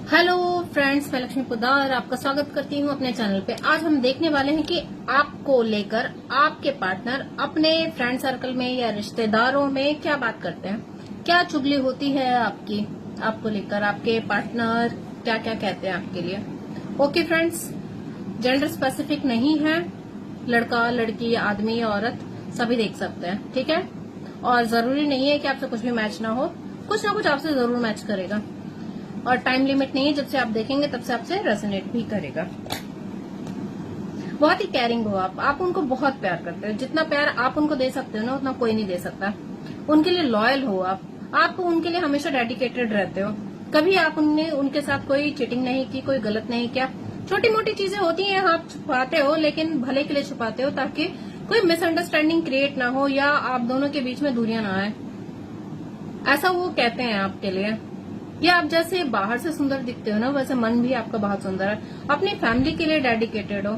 Hello friends, मैं लक्ष्मी पोद्दार आपका स्वागत करती हूँ अपने चैनल पे। आज हम देखने वाले हैं कि आपको लेकर आपके पार्टनर अपने फ्रेंड सर्कल में या रिश्तेदारों में क्या बात करते हैं, क्या चुगली होती है आपको लेकर। आपके पार्टनर क्या क्या कहते हैं आपके लिए। ओके फ्रेंड्स, जेंडर स्पेसिफिक नहीं है, लड़का लड़की आदमी औरत सभी देख सकते हैं, ठीक है। और जरूरी नहीं है कि आपसे कुछ भी मैच ना हो, कुछ ना कुछ आपसे जरूर मैच करेगा। और टाइम लिमिट नहीं है, जब से आप देखेंगे तब से आपसे रेजोनेट भी करेगा। बहुत ही केयरिंग हो आप उनको बहुत प्यार करते हो। जितना प्यार आप उनको दे सकते हो ना, उतना कोई नहीं दे सकता। उनके लिए लॉयल हो आप उनके लिए हमेशा डेडिकेटेड रहते हो। कभी आपने उनके साथ कोई चीटिंग नहीं की, कोई गलत नहीं किया। छोटी मोटी चीजें होती हैं, आप छुपाते हो, लेकिन भले के लिए छुपाते हो ताकि कोई मिसअंडरस्टैंडिंग क्रिएट ना हो या आप दोनों के बीच में दूरियां ना आए। ऐसा वो कहते हैं आपके लिए। या आप जैसे बाहर से सुंदर दिखते हो ना, वैसे मन भी आपका बहुत सुंदर है। अपनी फैमिली के लिए डेडिकेटेड हो।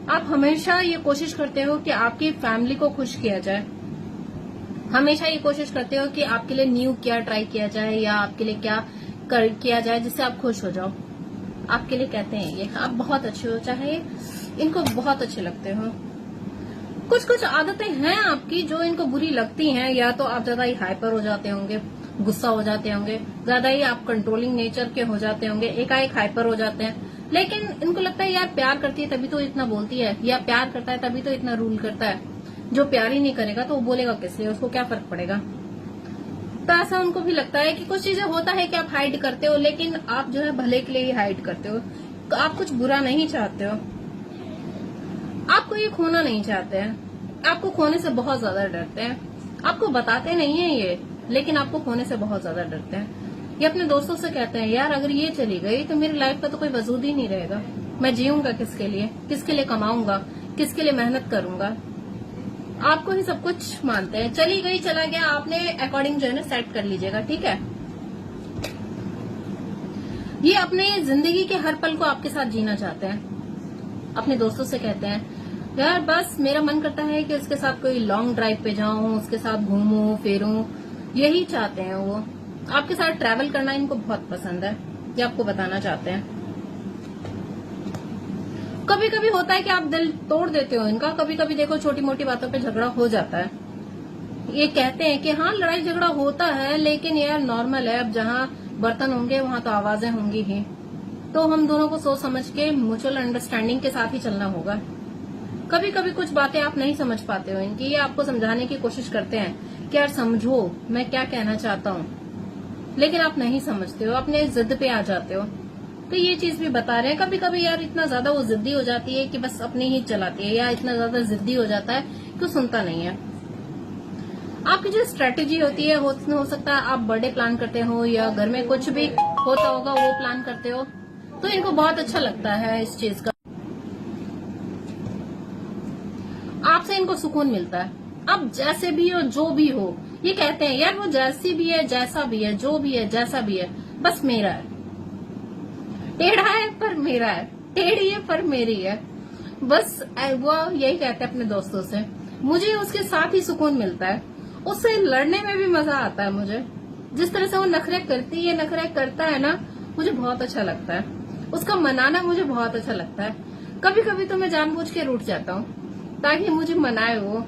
आप हमेशा ये कोशिश करते हो कि आपकी फैमिली को खुश किया जाए। हमेशा ये कोशिश करते हो कि आपके लिए न्यू क्या ट्राई किया जाए या आपके लिए क्या किया जाए जिससे आप खुश हो जाओ। आपके लिए कहते हैं ये। आप बहुत अच्छे हो, चाहे इनको बहुत अच्छे लगते हो। कुछ कुछ आदतें हैं आपकी जो इनको बुरी लगती हैं। या तो आप ज्यादा ही हाइपर हो जाते होंगे, गुस्सा हो जाते होंगे, ज्यादा ही आप कंट्रोलिंग नेचर के हो जाते होंगे, एकाएक हाइपर हो जाते हैं। लेकिन इनको लगता है यार प्यार करती है तभी तो इतना बोलती है, या प्यार करता है तभी तो इतना रूल करता है। जो प्यार ही नहीं करेगा तो वो बोलेगा किस लिए, उसको क्या फर्क पड़ेगा। तो ऐसा उनको भी लगता है कि कुछ चीजें होता है कि आप हाइड करते हो, लेकिन आप जो है भले के लिए ही हाइड करते हो। तो आप कुछ बुरा नहीं चाहते हो, आपको ये खोना नहीं चाहते हैं। आपको खोने से बहुत ज्यादा डरते हैं। आपको बताते नहीं है ये, लेकिन आपको खोने से बहुत ज्यादा डरते हैं। ये अपने दोस्तों से कहते हैं यार अगर ये चली गई तो मेरी लाइफ का तो कोई वजूद ही नहीं रहेगा। मैं जीऊंगा किसके लिए कमाऊंगा, किसके लिए मेहनत करूंगा। आपको ही सब कुछ मानते हैं। चली गई चला गया, आपने अकॉर्डिंग जो है ना सेट कर लीजिएगा, ठीक है। ये अपने जिंदगी के हर पल को आपके साथ जीना चाहते हैं। अपने दोस्तों से कहते हैं यार बस मेरा मन करता है कि उसके साथ कोई लॉन्ग ड्राइव पे जाऊं, उसके साथ घूमूं फिरूं, यही चाहते हैं वो। आपके साथ ट्रैवल करना इनको बहुत पसंद है, ये आपको बताना चाहते हैं। कभी कभी होता है कि आप दिल तोड़ देते हो इनका। कभी कभी देखो छोटी मोटी बातों पे झगड़ा हो जाता है। ये कहते हैं कि हाँ लड़ाई झगड़ा होता है, लेकिन यार नॉर्मल है। अब जहाँ बर्तन होंगे वहां तो आवाजें होंगी ही। तो हम दोनों को सोच समझ के म्यूचुअल अंडरस्टैंडिंग के साथ ही चलना होगा। कभी कभी कुछ बातें आप नहीं समझ पाते हो इनकी, ये आपको समझाने की कोशिश करते हैं कि यार समझो मैं क्या कहना चाहता हूँ, लेकिन आप नहीं समझते हो, अपने जिद पे आ जाते हो। तो ये चीज भी बता रहे हैं। कभी कभी यार इतना ज्यादा वो जिद्दी हो जाती है कि बस अपनी ही चलाती है, या इतना ज्यादा जिद्दी हो जाता है कि सुनता नहीं है। आपकी जो स्ट्रेटेजी होती है, हो सकता है आप बर्थडे प्लान करते हो या घर में कुछ भी होता होगा वो प्लान करते हो, तो इनको बहुत अच्छा लगता है इस चीज का। आपसे इनको सुकून मिलता है। अब जैसे भी हो जो भी हो, ये कहते हैं यार वो जैसी भी है, जैसा भी है, जो भी है, जैसा भी है, बस मेरा है। टेढ़ा है पर मेरा है, टेढ़ी है पर मेरी है। बस वो यही कहते हैं अपने दोस्तों से। मुझे उसके साथ ही सुकून मिलता है, उससे लड़ने में भी मजा आता है मुझे। जिस तरह से वो नखरे करती है, नखरे करता है ना, मुझे बहुत अच्छा लगता है। उसका मनाना मुझे बहुत अच्छा लगता है। कभी कभी तो मैं जानबूझ के रूठ जाता हूँ ताकि मुझे मनाए वो,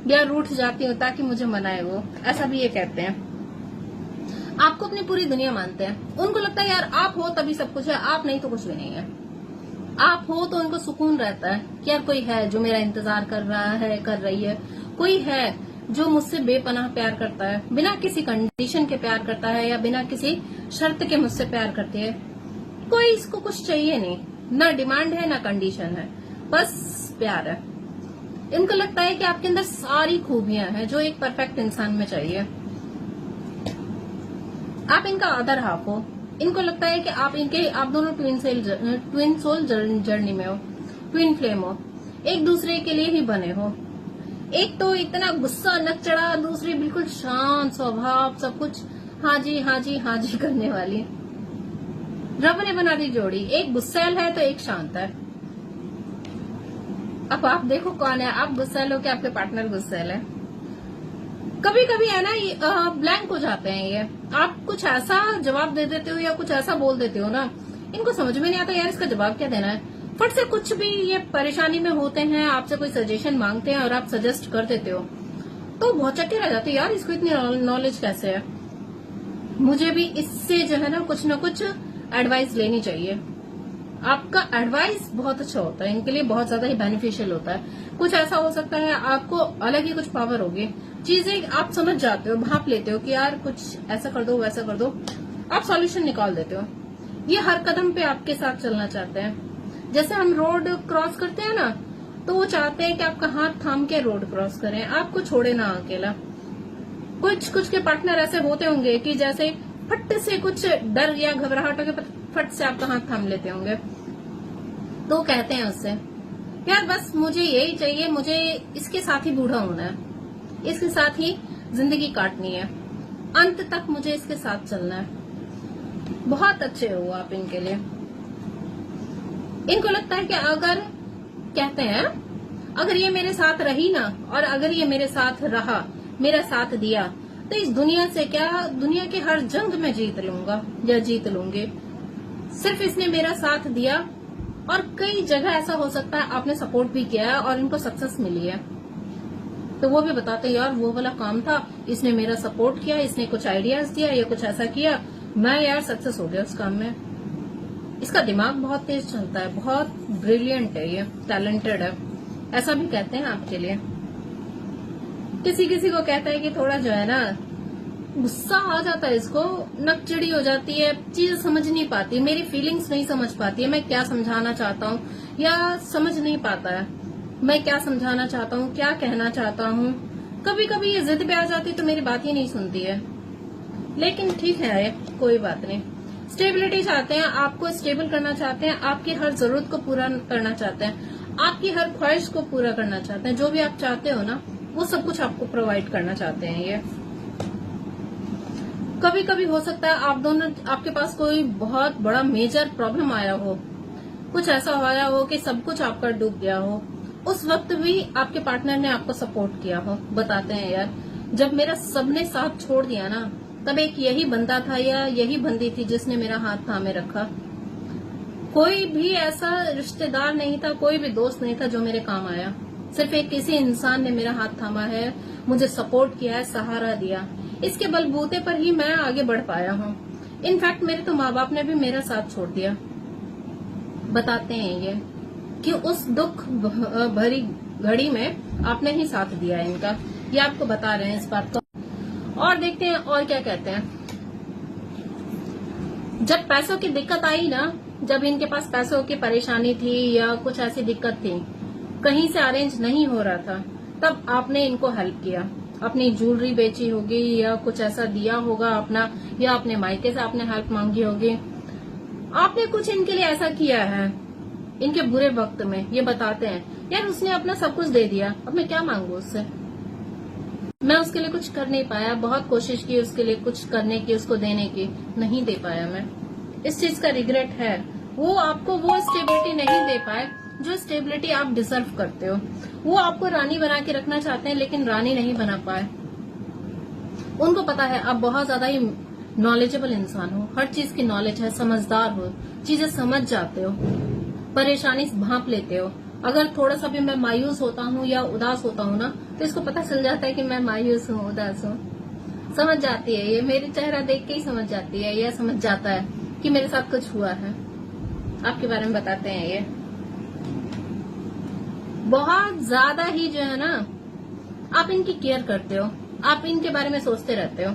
या रूठ जाती हूँ ताकि मुझे मनाए वो। ऐसा भी ये कहते हैं। आपको अपनी पूरी दुनिया मानते हैं। उनको लगता है यार आप हो तभी सब कुछ है, आप नहीं तो कुछ भी नहीं है। आप हो तो उनको सुकून रहता है कि यार कोई है जो मेरा इंतजार कर रहा है, कर रही है। कोई है जो मुझसे बेपनाह प्यार करता है, बिना किसी कंडीशन के प्यार करता है, या बिना किसी शर्त के मुझसे प्यार करती है। कोई इसको कुछ चाहिए नहीं, ना डिमांड है ना कंडीशन है, बस प्यार है। इनको लगता है कि आपके अंदर सारी खूबियां हैं जो एक परफेक्ट इंसान में चाहिए। आप इनका अदर हाफ हो। इनको लगता है कि आप दोनों ट्विन सोल जर्नी में हो, ट्विन फ्लेम हो, एक दूसरे के लिए ही बने हो। एक तो इतना गुस्सा नकचड़ा, दूसरी बिल्कुल शांत स्वभाव, सब कुछ हाँ जी हाँ जी हाँ जी करने वाली। रब ने बना दी जोड़ी, एक गुस्सैल है तो एक शांत है। अब आप देखो कौन है, आप गुस्सैल हो कि आपके पार्टनर गुस्सैल है। कभी कभी है ना ब्लैंक हो जाते हैं ये। आप कुछ ऐसा जवाब दे देते हो या कुछ ऐसा बोल देते हो ना, इनको समझ में नहीं आता यार इसका जवाब क्या देना है। फट से कुछ भी ये परेशानी में होते हैं, आपसे कोई सजेशन मांगते हैं और आप सजेस्ट कर देते हो, तो बहुत चक्के रह जाते हैं यार इसको इतनी नॉलेज कैसे है। मुझे भी इससे जो है ना कुछ एडवाइस लेनी चाहिए। आपका एडवाइस बहुत अच्छा होता है, इनके लिए बहुत ज्यादा ही बेनिफिशियल होता है। कुछ ऐसा हो सकता है आपको अलग ही कुछ पावर होगी, चीजें आप समझ जाते हो, भाप लेते हो कि यार कुछ ऐसा कर दो वैसा कर दो, आप सॉल्यूशन निकाल देते हो। ये हर कदम पे आपके साथ चलना चाहते हैं। जैसे हम रोड क्रॉस करते हैं ना, तो वो चाहते हैं कि आपका हाथ थाम के रोड क्रॉस करें, आपको छोड़े ना अकेला। कुछ के पार्टनर ऐसे होते होंगे कि जैसे फट से कुछ डर या घबराहट के फट से आपका हाथ थाम लेते होंगे, तो कहते हैं उससे यार बस मुझे यही चाहिए, मुझे इसके साथ ही बूढ़ा होना है, इसके साथ ही जिंदगी काटनी है, अंत तक मुझे इसके साथ चलना है। बहुत अच्छे हो आप इनके लिए। इनको लगता है कि अगर कहते हैं अगर ये मेरे साथ रही ना, और अगर ये मेरे साथ रहा, मेरा साथ दिया, तो इस दुनिया से क्या, दुनिया के हर जंग में जीत लूंगा या जीत लूंगी। सिर्फ इसने मेरा साथ दिया, और कई जगह ऐसा हो सकता है आपने सपोर्ट भी किया है और इनको सक्सेस मिली है, तो वो भी बताते हैं यार वो वाला काम था, इसने मेरा सपोर्ट किया, इसने कुछ आइडियाज दिया या कुछ ऐसा किया, मैं यार सक्सेस हो गया उस काम में। इसका दिमाग बहुत तेज चलता है, बहुत ब्रिलियंट है, ये टैलेंटेड है, ऐसा भी कहते हैं आपके लिए। किसी किसी को कहता है कि थोड़ा जो है ना गुस्सा आ जाता है, इसको नकचिड़ी हो जाती है, चीज समझ नहीं पाती, मेरी फीलिंग्स नहीं समझ पाती है, मैं क्या समझाना चाहता हूँ या समझ नहीं पाता है, मैं क्या समझाना चाहता हूँ, क्या कहना चाहता हूँ। कभी कभी ये जिद पे आ जाती तो मेरी बात ही नहीं सुनती है, लेकिन ठीक है कोई बात नहीं। स्टेबिलिटी चाहते हैं, आपको स्टेबल करना चाहते हैं, आपकी हर जरूरत को पूरा करना चाहते हैं, आपकी हर ख्वाहिश को पूरा करना चाहते हैं, जो भी आप चाहते हो ना वो सब कुछ आपको प्रोवाइड करना चाहते हैं ये। कभी कभी हो सकता है आप दोनों, आपके पास कोई बहुत बड़ा मेजर प्रॉब्लम आया हो, कुछ ऐसा आया हो कि सब कुछ आपका डूब गया हो, उस वक्त भी आपके पार्टनर ने आपको सपोर्ट किया हो। बताते हैं यार जब मेरा सबने साथ छोड़ दिया ना, तब एक यही बंदा था या यही बंदी थी जिसने मेरा हाथ थामे रखा। कोई भी ऐसा रिश्तेदार नहीं था, कोई भी दोस्त नहीं था जो मेरे काम आया, सिर्फ एक किसी इंसान ने मेरा हाथ थामा है, मुझे सपोर्ट किया है, सहारा दिया, इसके बलबूते पर ही मैं आगे बढ़ पाया हूँ। इनफैक्ट मेरे तो माँ बाप ने भी मेरा साथ छोड़ दिया। बताते हैं ये कि उस दुख भरी घड़ी में आपने ही साथ दिया है इनका, ये आपको बता रहे हैं इस बात को। और देखते हैं और क्या कहते हैं। जब पैसों की दिक्कत आई ना, जब इनके पास पैसों की परेशानी थी या कुछ ऐसी दिक्कत थी, कहीं से अरेंज नहीं हो रहा था, तब आपने इनको हेल्प किया, अपनी ज्वेलरी बेची होगी या कुछ ऐसा दिया होगा अपना, या अपने मायके से आपने हेल्प मांगी होगी, आपने कुछ इनके लिए ऐसा किया है इनके बुरे वक्त में। ये बताते हैं यार उसने अपना सब कुछ दे दिया, अब मैं क्या मांगू उससे, मैं उसके लिए कुछ कर नहीं पाया, बहुत कोशिश की उसके लिए कुछ करने की, उसको देने की, नहीं दे पाया मैं, इस चीज का रिग्रेट है। वो आपको वो स्टेबिलिटी नहीं दे पाए जो स्टेबिलिटी आप डिजर्व करते हो। वो आपको रानी बना के रखना चाहते हैं लेकिन रानी नहीं बना पाए। उनको पता है आप बहुत ज्यादा ही नॉलेजेबल इंसान हो, हर चीज की नॉलेज है, समझदार हो, चीजें समझ जाते हो, परेशानी भांप लेते हो। अगर थोड़ा सा भी मैं मायूस होता हूँ या उदास होता हूँ ना, तो इसको पता चल जाता है कि मैं मायूस हूँ, उदास हूँ। समझ जाती है ये, मेरे चेहरा देख के ही समझ जाती है, यह समझ जाता है कि मेरे साथ कुछ हुआ है। आपके बारे में बताते हैं ये बहुत ज्यादा ही जो है ना, आप इनकी केयर करते हो, आप इनके बारे में सोचते रहते हो,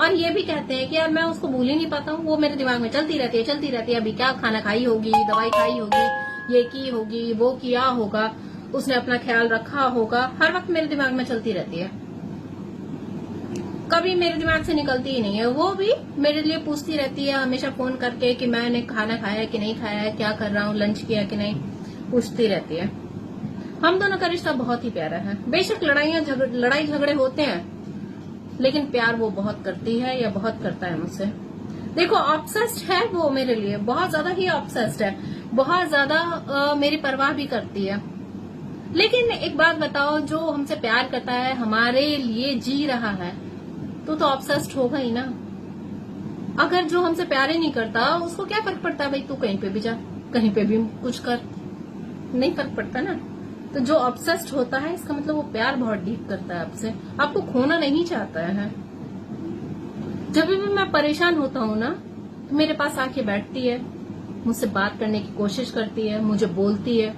और ये भी कहते हैं कि यार मैं उसको भूल ही नहीं पाता हूँ, वो मेरे दिमाग में चलती रहती है। अभी क्या खाना खाई होगी, दवाई खाई होगी, ये की होगी, वो किया होगा, उसने अपना ख्याल रखा होगा, हर वक्त मेरे दिमाग में चलती रहती है, कभी मेरे दिमाग से निकलती ही नहीं है। वो भी मेरे लिए पूछती रहती है हमेशा फोन करके कि मैंने खाना खाया है कि नहीं खाया है, क्या कर रहा हूँ, लंच किया कि नहीं, पूछती रहती है। हम दोनों का रिश्ता बहुत ही प्यारा है। बेशक लड़ाई झगड़े होते हैं, लेकिन प्यार वो बहुत करती है या बहुत करता है मुझसे। देखो ऑब्सेस्ड है वो मेरे लिए, बहुत ज्यादा ही ऑब्सेस्ड है, बहुत ज्यादा मेरी परवाह भी करती है। लेकिन एक बात बताओ, जो हमसे प्यार करता है, हमारे लिए जी रहा है, तो ऑब्सेस्ड होगा ही ना। अगर जो हमसे प्यार ही नहीं करता, उसको क्या फर्क पड़ता है भाई, तू कहीं पे भी जा, कहीं पे भी कुछ कर, नहीं फर्क पड़ता ना। तो जो ऑब्सेस्ड होता है, इसका मतलब वो प्यार बहुत डीप करता है आपसे, आपको खोना नहीं चाहता है। जब भी मैं परेशान होता हूँ ना, तो मेरे पास आके बैठती है, मुझसे बात करने की कोशिश करती है, मुझे बोलती है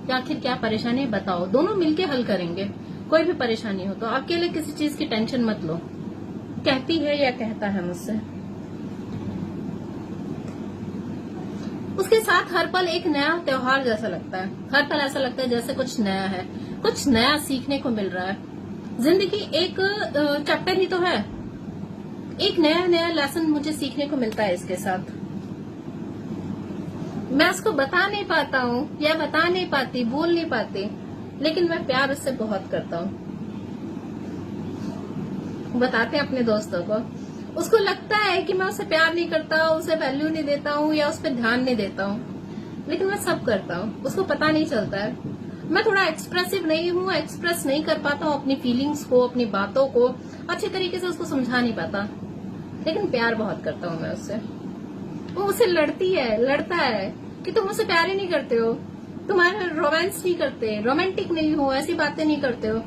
कि आखिर क्या परेशानी है बताओ, दोनों मिलके हल करेंगे। कोई भी परेशानी हो तो अकेले किसी चीज की टेंशन मत लो, कहती है या कहता है मुझसे। उसके साथ हर पल एक नया त्योहार जैसा लगता है, हर पल ऐसा लगता है जैसे कुछ नया है, कुछ नया सीखने को मिल रहा है। जिंदगी एक चैप्टर ही तो है, एक नया नया लेसन मुझे सीखने को मिलता है इसके साथ। मैं उसको बता नहीं पाता हूँ या बता नहीं पाती, बोल नहीं पाती, लेकिन मैं प्यार उससे बहुत करता हूँ। बताते हैं अपने दोस्तों को, उसको लगता है कि मैं उसे प्यार नहीं करता, उसे वैल्यू नहीं देता हूँ या उस पर ध्यान नहीं देता हूँ, लेकिन मैं सब करता हूँ, उसको पता नहीं चलता है। मैं थोड़ा एक्सप्रेसिव नहीं हूँ, एक्सप्रेस नहीं कर पाता हूँ अपनी फीलिंग्स को, अपनी बातों को अच्छे तरीके से उसको समझा नहीं पाता, लेकिन प्यार बहुत करता हूँ मैं उससे। वो मुझसे लड़ता है कि तुम मुझसे प्यार ही नहीं करते हो, तुम्हारे रोमांस नहीं करते, रोमांटिक नहीं हो, ऐसी बातें नहीं करते हो।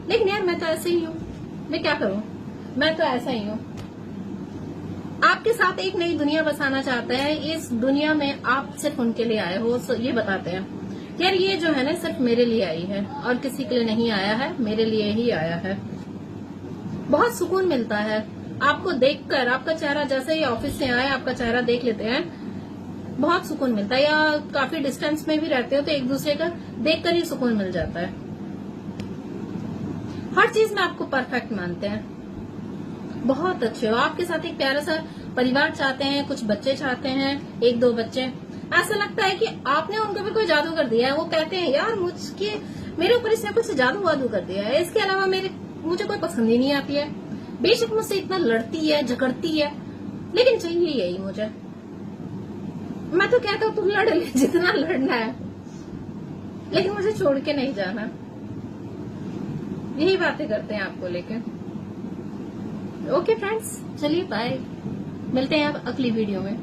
लेकिन यार मैं तो ऐसे ही हूँ, मैं क्या करूँ, मैं तो ऐसा ही हूँ। आपके साथ एक नई दुनिया बसाना चाहते हैं, इस दुनिया में आप सिर्फ उनके लिए आए हो, ये बताते हैं यार ये जो है ना सिर्फ मेरे लिए आई है और किसी के लिए नहीं आया है, मेरे लिए ही आया है। बहुत सुकून मिलता है आपको देखकर, आपका चेहरा, जैसे ही ऑफिस से आए आपका चेहरा देख लेते हैं, बहुत सुकून मिलता है। या काफी डिस्टेंस में भी रहते हो तो एक दूसरे का देखकर ही सुकून मिल जाता है। हर चीज में आपको परफेक्ट मानते हैं, बहुत अच्छे हो। आपके साथ एक प्यारा सा परिवार चाहते हैं, कुछ बच्चे चाहते हैं, 1-2 बच्चे। ऐसा लगता है कि आपने उनके ऊपर कोई जादू कर दिया है। वो कहते हैं यार मेरे ऊपर इसने कुछ जादू वादू कर दिया है, इसके अलावा मुझे कोई पसंद ही नहीं आती है। बेशक मुझसे इतना लड़ती है, झगड़ती है, लेकिन चाहिए यही मुझे। मैं तो कहता हूँ तुम लड़ ले जितना लड़ना है, लेकिन मुझे छोड़ के नहीं जाना। यही बातें करते हैं आपको लेकर। ओके फ्रेंड्स, चलिए बाय, मिलते हैं अब अगली वीडियो में।